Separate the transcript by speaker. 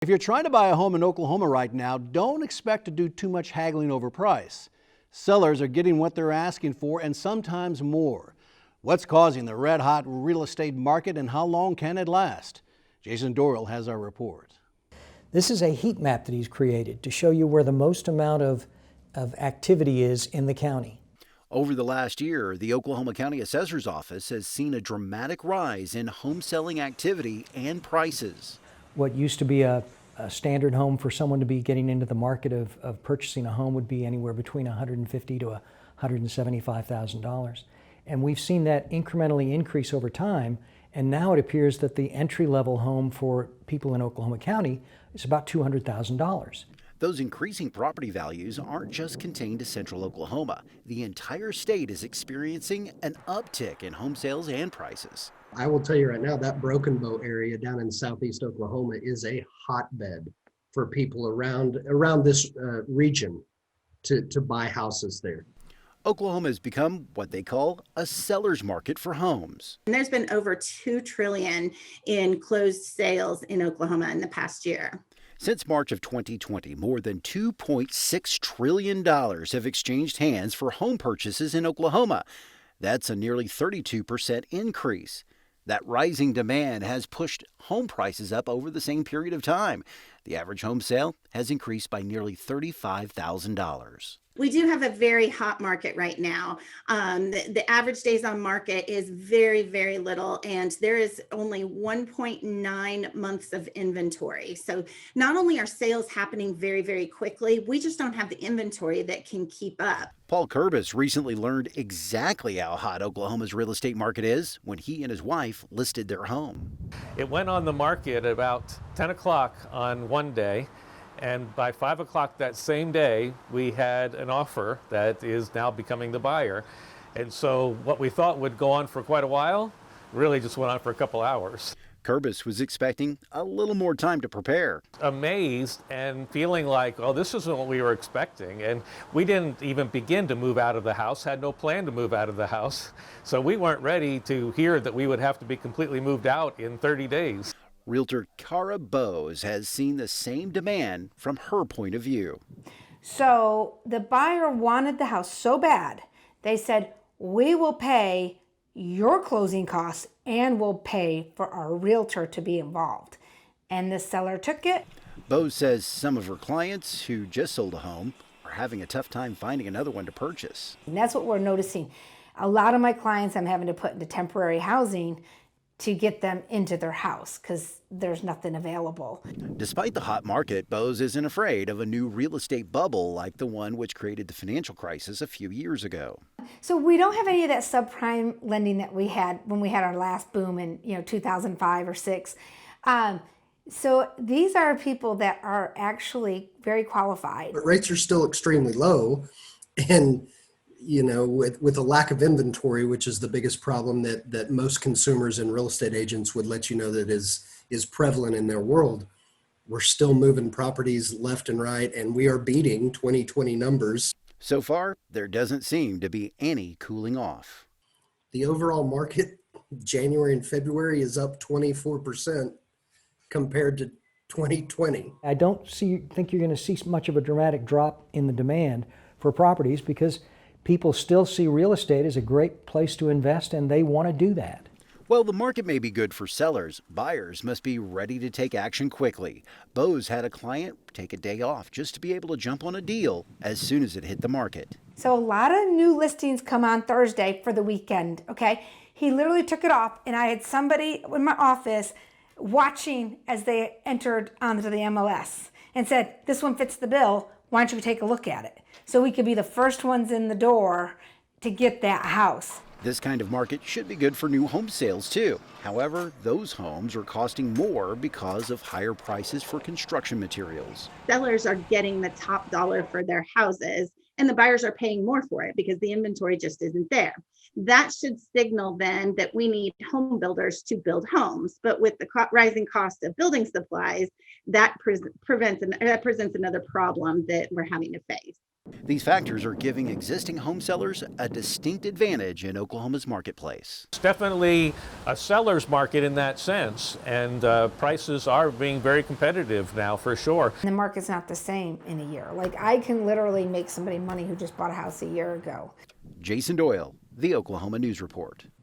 Speaker 1: If you're trying to buy a home in Oklahoma right now, don't expect to do too much haggling over price. Sellers are getting what they're asking for and sometimes more. What's causing the red-hot real estate market and how long can it last? Jason Doyle has our report.
Speaker 2: This is a heat map that he's created to show you where the most amount of activity is in the county.
Speaker 3: Over the last year, the Oklahoma County Assessor's Office has seen a dramatic rise in home selling activity and prices.
Speaker 2: What used to be a standard home for someone to be getting into the market of purchasing a home would be anywhere between $150,000 to $175,000. And we've seen that incrementally increase over time. And now it appears that the entry-level home for people in Oklahoma County is about $200,000.
Speaker 3: Those increasing property values aren't just contained to central Oklahoma. The entire state is experiencing an uptick in home sales and prices.
Speaker 4: I will tell you right now, that Broken Bow area down in southeast Oklahoma is a hotbed for people around this region to buy houses there.
Speaker 3: Oklahoma has become what they call a seller's market for homes.
Speaker 5: And there's been over $2 trillion in closed sales in Oklahoma in the past year.
Speaker 3: Since March of 2020, more than $2.6 trillion have exchanged hands for home purchases in Oklahoma. That's a nearly 32% increase. That rising demand has pushed home prices up over the same period of time. The average home sale has increased by nearly $35,000.
Speaker 5: We do have a very hot market right now. The average days on market is very, very little, and there is only 1.9 months of inventory. So not only are sales happening very, very quickly, we just don't have the inventory that can keep up.
Speaker 3: Paul Kurbis recently learned exactly how hot Oklahoma's real estate market is when he and his wife listed their home.
Speaker 6: It went on the market about 10 o'clock on one day. And by 5 o'clock that same day, we had an offer that is now becoming the buyer. And so what we thought would go on for quite a while really just went on for a couple hours.
Speaker 3: Kurbis was expecting a little more time to prepare.
Speaker 6: Amazed and feeling like, oh, this isn't what we were expecting. And we didn't even begin to move out of the house, had no plan to move out of the house. So we weren't ready to hear that we would have to be completely moved out in 30 days.
Speaker 3: Realtor Cara Bose has seen the same demand from her point of view.
Speaker 7: So the buyer wanted the house so bad, they said, we will pay your closing costs and we'll pay for our realtor to be involved. And the seller took it.
Speaker 3: Bose says some of her clients who just sold a home are having a tough time finding another one to purchase.
Speaker 7: And that's what we're noticing. A lot of my clients I'm having to put into temporary housing to get them into their house because there's nothing available.
Speaker 3: Despite the hot market, Bose isn't afraid of a new real estate bubble like the one which created the financial crisis a few years ago.
Speaker 7: So we don't have any of that subprime lending that we had when we had our last boom in 2005 or 6. So these are people that are actually very qualified.
Speaker 4: But rates are still extremely low, and with a lack of inventory, which is the biggest problem that most consumers and real estate agents would let you know that is prevalent in their world, we're still moving properties left and right, and we are beating 2020 numbers.
Speaker 3: So far, there doesn't seem to be any cooling off.
Speaker 4: The overall market, January and February, is up 24% compared to 2020.
Speaker 2: I don't think you're going to see much of a dramatic drop in the demand for properties because people still see real estate as a great place to invest, and they want to do that.
Speaker 3: Well, the market may be good for sellers. Buyers must be ready to take action quickly. Bose had a client take a day off just to be able to jump on a deal as soon as it hit the market.
Speaker 7: So a lot of new listings come on Thursday for the weekend, okay? He literally took it off, and I had somebody in my office watching as they entered onto the MLS and said, this one fits the bill, why don't you take a look at it? So we could be the first ones in the door to get that house.
Speaker 3: This kind of market should be good for new home sales too. However, those homes are costing more because of higher prices for construction materials.
Speaker 5: Sellers are getting the top dollar for their houses, and the buyers are paying more for it because the inventory just isn't there. That should signal then that we need home builders to build homes. But with the rising cost of building supplies, that presents another problem that we're having to face.
Speaker 3: These factors are giving existing home sellers a distinct advantage in Oklahoma's marketplace.
Speaker 6: It's definitely a seller's market in that sense, and prices are being very competitive now for sure.
Speaker 7: The market's not the same in a year. Like, I can literally make somebody money who just bought a house a year ago.
Speaker 3: Jason Doyle, the Oklahoma News Report.